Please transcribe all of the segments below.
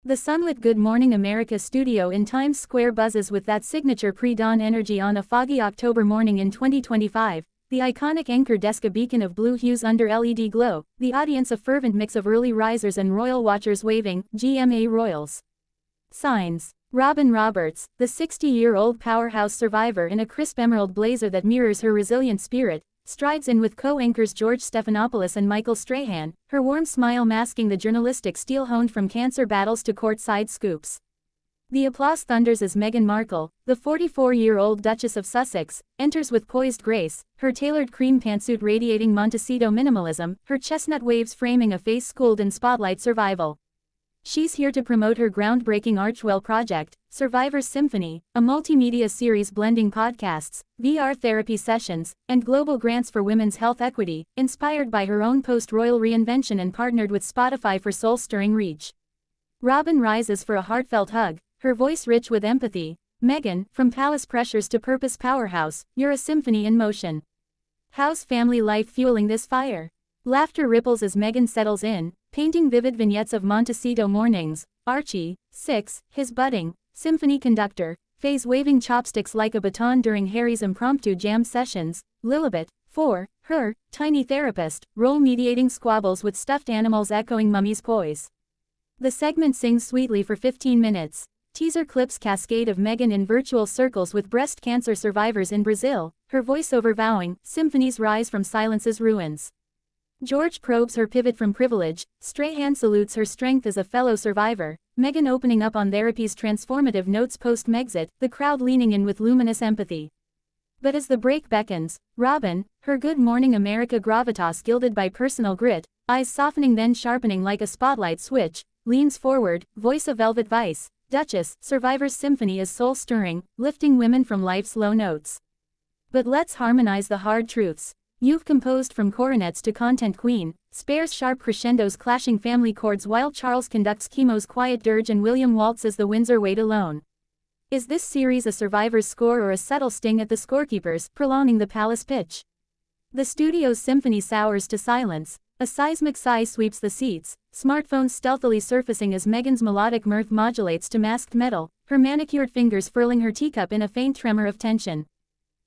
The sunlit Good Morning America studio in Times Square buzzes with that signature pre-dawn energy on a foggy October morning in 2025, the iconic anchor desk a beacon of blue hues under LED glow, the audience a fervent mix of early risers and royal watchers waving, GMA royals. Signs. Robin Roberts, the 60-year-old powerhouse survivor in a crisp emerald blazer that mirrors her resilient spirit, strides in with co-anchors George Stephanopoulos and Michael Strahan, her warm smile masking the journalistic steel honed from cancer battles to courtside scoops. The applause thunders as Meghan Markle, the 44-year-old Duchess of Sussex, enters with poised grace, her tailored cream pantsuit radiating Montecito minimalism, her chestnut waves framing a face schooled in spotlight survival. She's here to promote her groundbreaking Archwell project, Survivor's Symphony, a multimedia series blending podcasts, VR therapy sessions, and global grants for women's health equity, inspired by her own post-royal reinvention and partnered with Spotify for soul-stirring reach. Robin rises for a heartfelt hug, her voice rich with empathy. Meghan, from palace pressures to purpose powerhouse, you're a symphony in motion. How's family life fueling this fire? Laughter ripples as Meghan settles in, painting vivid vignettes of Montecito mornings. Archie, 6, his budding symphony conductor, waving chopsticks like a baton during Harry's impromptu jam sessions. Lilibet, 4, her tiny therapist, role mediating squabbles with stuffed animals echoing Mummy's poise. The segment sings sweetly for 15 minutes. Teaser clips cascade of Meghan in virtual circles with breast cancer survivors in Brazil, her voiceover vowing, symphonies rise from silence's ruins. George probes her pivot from privilege, Strahan salutes her strength as a fellow survivor, Meghan opening up on therapy's transformative notes post-Megxit, the crowd leaning in with luminous empathy. But as the break beckons, Robin, her Good Morning America gravitas gilded by personal grit, eyes softening then sharpening like a spotlight switch, leans forward, voice of velvet vice, Duchess, Survivor's Symphony is soul-stirring, lifting women from life's low notes. But let's harmonize the hard truths. You've composed from coronets to content queen, spares sharp crescendos clashing family chords while Charles conducts Chemo's quiet dirge and William waltzes the Windsor wait alone. Is this series a survivor's score or a subtle sting at the scorekeepers, prolonging the palace pitch? The studio's symphony sours to silence, a seismic sigh sweeps the seats, smartphones stealthily surfacing as Meghan's melodic mirth modulates to masked metal, her manicured fingers furling her teacup in a faint tremor of tension.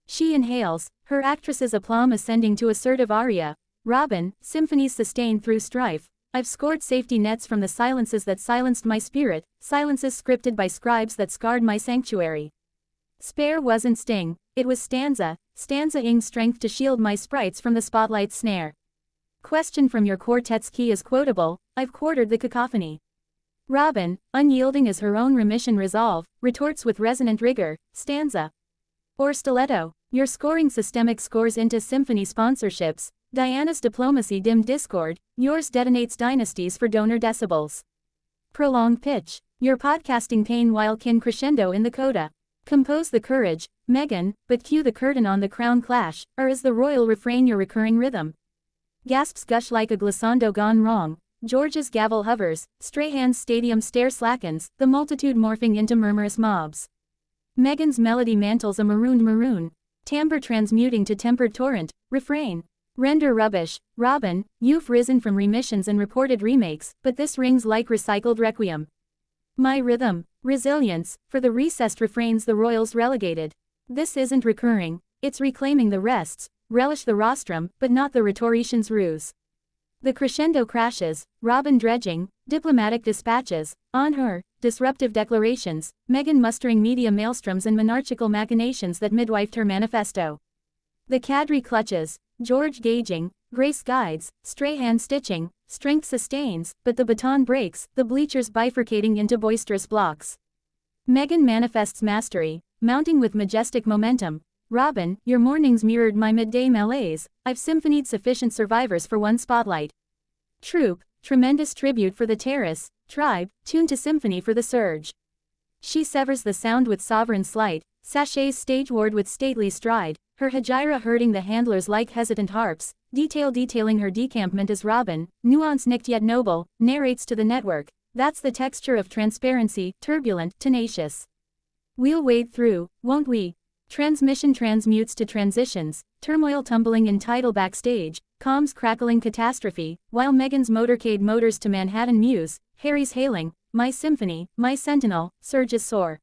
She inhales, her actress's aplomb ascending to assertive aria. Robin, symphonies sustained through strife. I've scored safety nets from the silences that silenced my spirit, silences scripted by scribes that scarred my sanctuary. Spare wasn't sting, it was stanza-ing strength to shield my sprites from the spotlight's snare. Question from your quartet's key is quotable, I've quartered the cacophony. Robin, unyielding as her own remission resolve, retorts with resonant rigor, stanza. Or stiletto, your scoring systemic scores into symphony sponsorships, Diana's diplomacy dimmed discord, yours detonates dynasties for donor decibels. Prolonged pitch, your podcasting pain while kin crescendo in the coda. Compose the courage, Meghan, but cue the curtain on the crown clash, or is the royal refrain your recurring rhythm? Gasps gush like a glissando gone wrong, George's gavel hovers, Strahan's stadium stare slackens, the multitude morphing into murmurous mobs. Meghan's melody mantles a marooned maroon, timbre transmuting to tempered torrent, refrain. Render rubbish, Robin, you've risen from remissions and reported remakes, but this rings like recycled requiem. My rhythm, resilience, for the recessed refrains the royals relegated. This isn't recurring, it's reclaiming the rests, relish the rostrum, but not the rhetorician's ruse. The crescendo crashes, Robin dredging, diplomatic dispatches, on her, disruptive declarations, Meghan mustering media maelstroms and monarchical machinations that midwifed her manifesto. The cadre clutches, George gauging, Grace guides, Strahan stitching, strength sustains, but the baton breaks, the bleachers bifurcating into boisterous blocks. Meghan manifests mastery, mounting with majestic momentum. Robin, your mornings mirrored my midday malaise, I've symphonied sufficient survivors for one spotlight. Troop, tremendous tribute for the terrace, tribe, tuned to symphony for the surge. She severs the sound with sovereign sleight, sachets stageward with stately stride, her hegira herding the handlers like hesitant harps, detailing her decampment as Robin, nuance-nicked yet noble, narrates to the network, that's the texture of transparency, turbulent, tenacious. We'll wade through, won't we? Transmission transmutes to transitions, turmoil tumbling in tidal backstage, comms crackling catastrophe, while Meghan's motorcade motors to Manhattan Muse, Harry's hailing, my symphony, my sentinel, surges soar.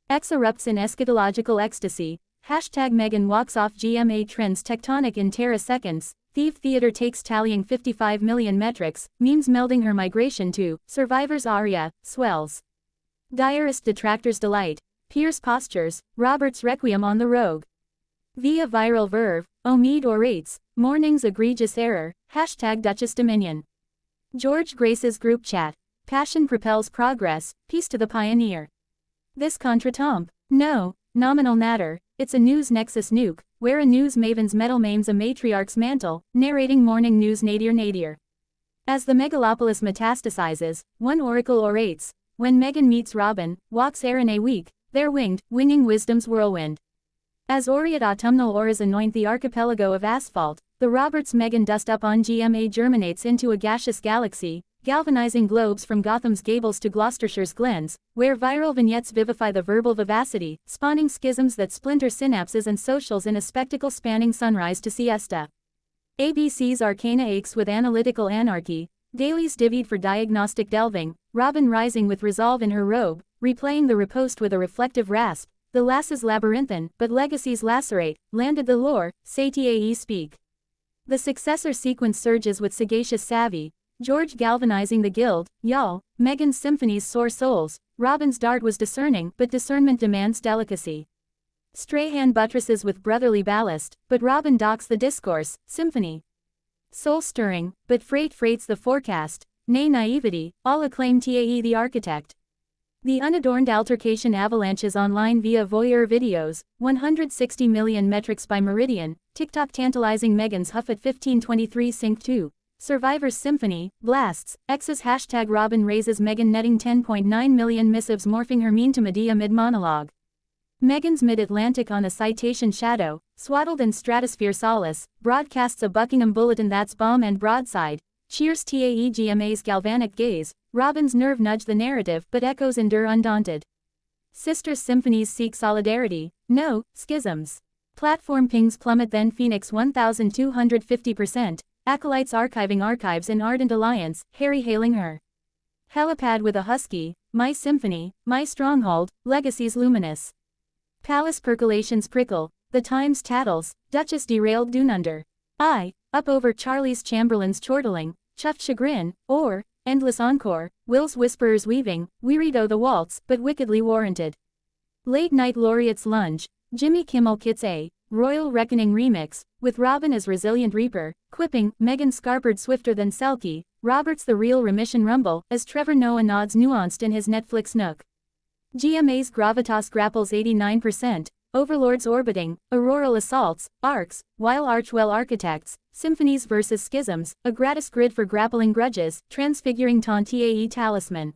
X erupts in eschatological ecstasy. Hashtag Meghan walks off GMA trends tectonic in terraseconds. Thief Theater takes tallying 55 million metrics. Memes melding her migration to Survivor's aria, swells. Diarist detractors delight. Pierce postures, Robert's requiem on the rogue. Via viral verve, Omid orates, morning's egregious error. Hashtag Duchess Dominion. George Grace's group chat. Passion propels progress, peace to the pioneer. This contretemps? No, nominal natter, it's a news nexus nuke, where a news maven's metal maims a matriarch's mantle, narrating morning news nadir. As the megalopolis metastasizes, one oracle orates, when Meghan meets Robin, walks Aaron a week, they're winging wisdom's whirlwind. As aureate autumnal auras anoint the archipelago of asphalt, the Roberts-Meghan dust-up on GMA germinates into a gaseous galaxy, galvanizing globes from Gotham's Gables to Gloucestershire's glens, where viral vignettes vivify the verbal vivacity, spawning schisms that splinter synapses and socials in a spectacle spanning sunrise to siesta. ABC's Arcana aches with analytical anarchy, dailies divvied for diagnostic delving, Robin rising with resolve in her robe, replaying the riposte with a reflective rasp, the lasses labyrinthine, but legacies lacerate, landed the lore, say TAE speak. The successor sequence surges with sagacious savvy, George galvanizing the guild, y'all, Meghan's symphonies soar souls, Robin's dart was discerning, but discernment demands delicacy. Strahan buttresses with brotherly ballast, but Robin docks the discourse, symphony. Soul-stirring, but freights the forecast, nay naivety, all acclaim TAE the architect. The unadorned altercation avalanches online via voyeur videos, 160 million metrics by Meridian, TikTok tantalizing Meghan's huff at 15:23 sync 2. Survivor's symphony, blasts, X's hashtag Robin raises Meghan netting 10.9 million missives morphing her mean to Medea mid-monologue. Meghan's mid-Atlantic on a citation shadow, swaddled in stratosphere solace, broadcasts a Buckingham bulletin that's bomb and broadside, cheers TAE GMA's galvanic gaze, Robin's nerve nudge the narrative but echoes endure undaunted. Sisters symphonies seek solidarity, no, schisms. Platform pings plummet then Phoenix 1250%, acolytes archiving archives in ardent alliance, Harry hailing her. Helipad with a husky, my symphony, my stronghold, legacies luminous. Palace percolations prickle, the Times tattles, Duchess derailed Dununder. Up over Charlie's Chamberlain's chortling, chuffed chagrin, or, endless encore, Will's whisperers weaving, weary though the waltz, but wickedly warranted. Late night laureates lunge, Jimmy Kimmel kits a Royal Reckoning remix, with Robin as resilient reaper, quipping, Meghan scarpered swifter than Selkie, Robert's the real remission rumble, as Trevor Noah nods nuanced in his Netflix nook. GMA's gravitas grapples 89%, overlords orbiting, auroral assaults, arcs, while Archwell architects, symphonies versus schisms, a gratis grid for grappling grudges, transfiguring TAE talisman.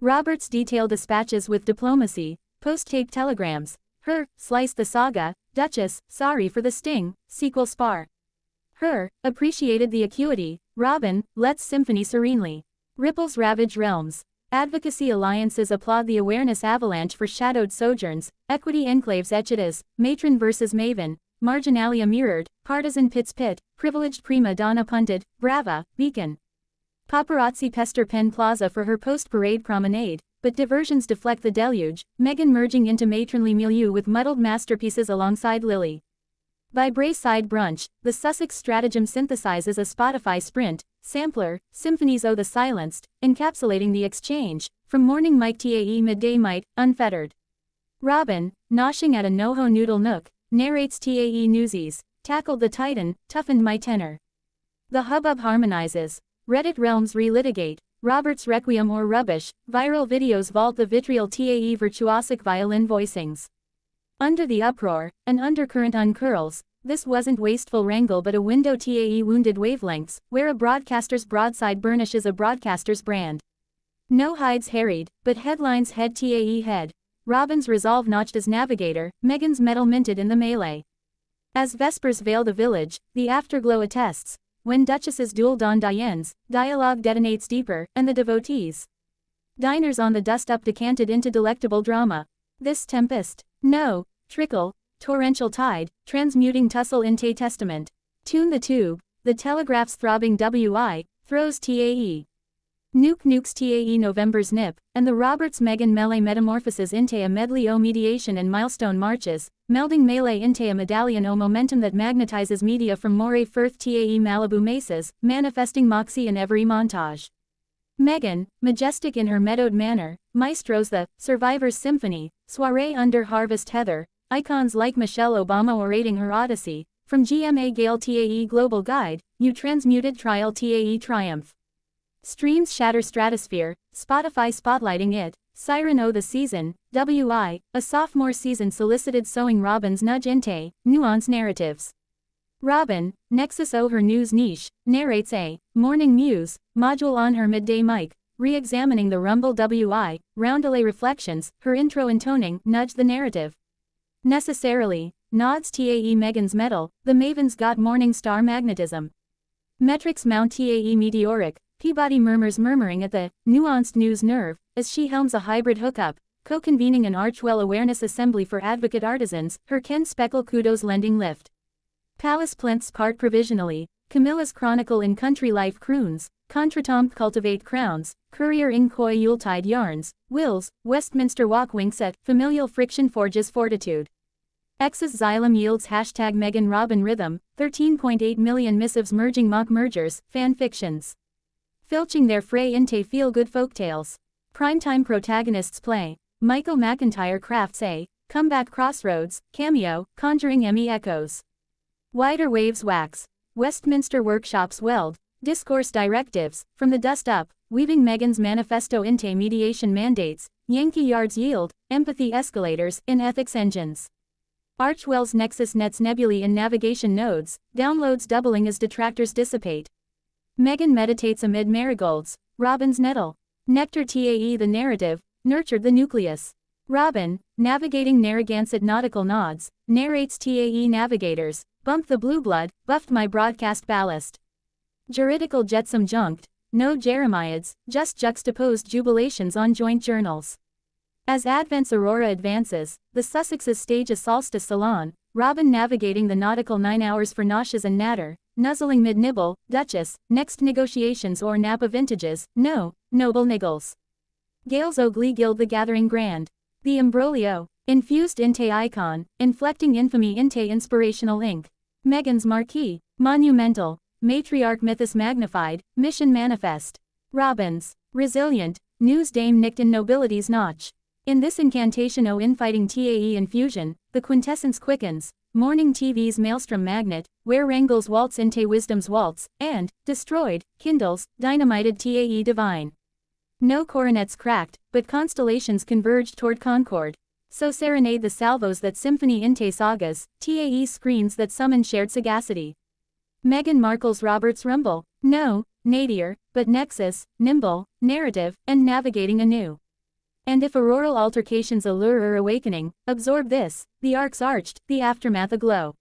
Roberts detailed dispatches with diplomacy, post-tape telegrams, her, slice the saga, Duchess, sorry for the sting, sequel spar. Her, appreciated the acuity, Robin, lets symphony serenely. Ripples ravage realms. Advocacy alliances applaud the awareness avalanche for shadowed sojourns, equity enclaves etchidas, matron versus maven, marginalia mirrored, partisan pit's pit, privileged prima donna punted, brava, beacon. Paparazzi pester Penn Plaza for her post-parade promenade, but diversions deflect the deluge, Meghan merging into matronly milieu with muddled masterpieces alongside Lily. By Braeside Brunch, the Sussex stratagem synthesizes a Spotify sprint, sampler, symphonies owe the silenced, encapsulating the exchange, from morning mic TAE midday might, unfettered. Robin, noshing at a NoHo noodle nook, narrates TAE newsies, tackled the titan, toughened my tenor. The hubbub harmonizes, Reddit realms relitigate, Robert's requiem or rubbish, viral videos vault the vitriol TAE virtuosic violin voicings. Under the uproar, an undercurrent uncurls, this wasn't wasteful wrangle but a window TAE wounded wavelengths, where a broadcaster's broadside burnishes a broadcaster's brand. No hides harried, but headlines head TAE head. Robin's resolve notched as navigator, Meghan's medal minted in the melee. As vespers veil the village, the afterglow attests, when Duchess's duel Don Diane's, dialogue detonates deeper, and the devotees. Diners on the dust-up decanted into delectable drama. This tempest, no, trickle, torrential tide, transmuting tussle into testament. Tune the tube, the telegraph's throbbing WI, throws TAE. Nukes TAE November's nip, and the Roberts Meghan Melee metamorphoses into a medley o mediation and milestone marches, melding melee into a medallion o momentum that magnetizes media from Moray Firth TAE Malibu mesas, manifesting moxie in every montage. Meghan, majestic in her meadowed manner, maestros the Survivor's Symphony, soiree under harvest heather, icons like Michelle Obama orating her Odyssey, from GMA Gale TAE Global Guide, you transmuted trial TAE Triumph. Streams shatter stratosphere, Spotify spotlighting it, Siren O the season, WI, a sophomore season solicited sowing Robin's nudge inte, nuance narratives. Robin, Nexus O her news niche, narrates a morning muse module on her midday mic, re-examining the Rumble WI, roundelay reflections, her intro intoning, nudge the narrative. Necessarily, nods TAE Meghan's medal, the Maven's got morning star magnetism. Metrics mount TAE meteoric, Peabody murmuring at the nuanced news nerve, as she helms a hybrid hookup, co-convening an Archwell Awareness Assembly for Advocate Artisans, her Ken Speckle kudos lending lift. Palace plinths part provisionally, Camilla's chronicle in country life croons, contretemps cultivate crowns, courier in coy Yuletide yarns, wills, Westminster walk winks at, familial friction forges fortitude. X's xylem yields hashtag Meghan Robin rhythm, 13.8 million missives merging mock mergers, fan fictions. Filching their fray into feel-good folktales. Primetime protagonists play, Michael McIntyre crafts a comeback crossroads, cameo, conjuring Emmy echoes. Wider waves wax, Westminster workshops weld, discourse directives, from the dust up, weaving Meghan's manifesto into mediation mandates, Yankee yards yield, empathy escalators, in ethics engines. Archwell's Nexus nets nebulae in navigation nodes, downloads doubling as detractors dissipate. Meghan meditates amid marigolds, Robin's nettle. Nectar TAE the narrative, nurtured the nucleus. Robin, navigating Narragansett nautical nods, narrates TAE navigators, bumped the blue blood, buffed my broadcast ballast. Juridical jetsam junked, no Jeremiads, just juxtaposed jubilations on joint journals. As Advent's aurora advances, the Sussexes stage a solstice salon, Robin navigating the nautical 9 hours for noshes and natter, nuzzling mid-nibble, Duchess, next negotiations or Napa vintages, no, noble niggles. Gales o glee gild the gathering grand. The imbroglio, infused inte icon, inflecting infamy inte inspirational ink. Meghan's marquee, monumental, matriarch mythos magnified, mission manifest. Robin's, resilient, news dame nicked in nobility's notch. In this incantation o infighting TAE infusion, the quintessence quickens, morning TV's maelstrom magnet, where wrangles waltz inte wisdom's waltz, and, destroyed, kindles, dynamited TAE divine. No coronets cracked, but constellations converged toward concord. So serenade the salvos that symphony inte sagas, TAE screens that summon shared sagacity. Meghan Markle's Roberts Rumble, no, nadir, but nexus, nimble, narrative, and navigating anew. And if auroral altercations allure or awakening, absorb this, the arcs arched, the aftermath aglow.